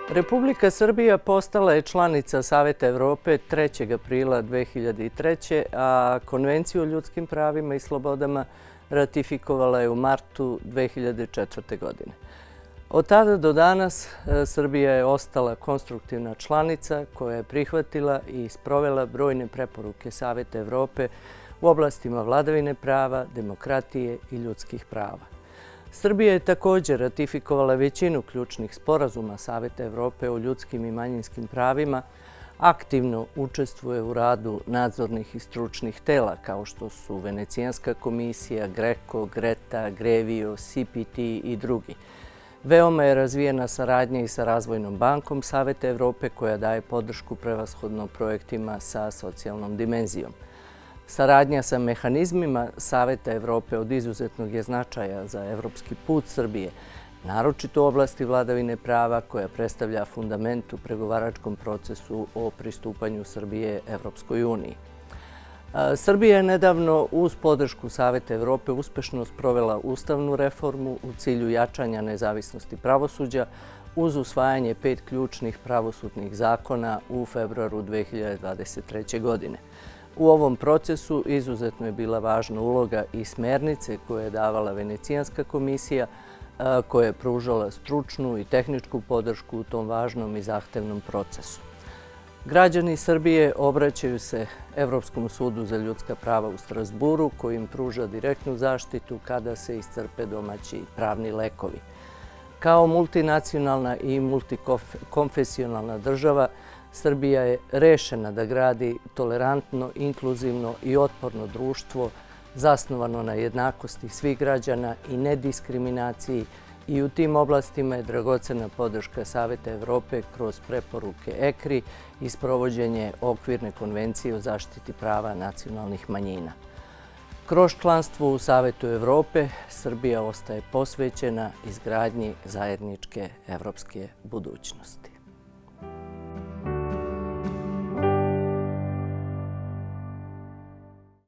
Republika Srbija postala je članica Saveta Evrope 3. aprila 2003. a Konvenciju o ljudskim pravima i slobodama ratifikovala je u martu 2004. godine. Od tada do danas Srbija je ostala konstruktivna članica koja je prihvatila i sprovela brojne preporuke Saveta Evrope u oblastima vladavine prava, demokratije i ljudskih prava. Srbija je također ratifikovala većinu ključnih sporazuma Saveta Evrope o ljudskim i manjinskim pravima, aktivno učestvuje u radu nadzornih i stručnih tela kao što su Venecijanska komisija, GRECO, GRETA, GREVIO, CPT i drugi. Veoma je razvijena saradnja i sa Razvojnom bankom Saveta Evrope koja daje podršku prevashodno projektima sa socijalnom dimenzijom. Saradnja sa mehanizmima Saveta Evrope od izuzetnog je značaja za evropski put Srbije, naročito u oblasti vladavine prava koja predstavlja fundament u pregovaračkom procesu o pristupanju Srbije Evropskoj uniji. Srbija je nedavno uz podršku Saveta Evrope uspešno sprovela ustavnu reformu u cilju jačanja nezavisnosti pravosuđa uz usvajanje 5 ključnih pravosudnih zakona u februaru 2023. godine. U ovom procesu izuzetno je bila važna uloga i smernice koje je davala Venecijanska komisija, koja je pružala stručnu i tehničku podršku u tom važnom i zahtevnom procesu. Građani Srbije obraćaju se Evropskom sudu za ljudska prava u Strazburu, koji im pruža direktnu zaštitu kada se iscrpe domaći pravni lekovi. Kao multinacionalna i multikonfesionalna država, Srbija je rešena da gradi tolerantno, inkluzivno i otporno društvo zasnovano na jednakosti svih građana i nediskriminaciji i u tim oblastima je dragocena podrška Saveta Evrope kroz preporuke ECRI i sprovođenje okvirne konvencije o zaštiti prava nacionalnih manjina. Kroz članstvo u Savetu Evrope, Srbija ostaje posvećena izgradnji zajedničke evropske budućnosti.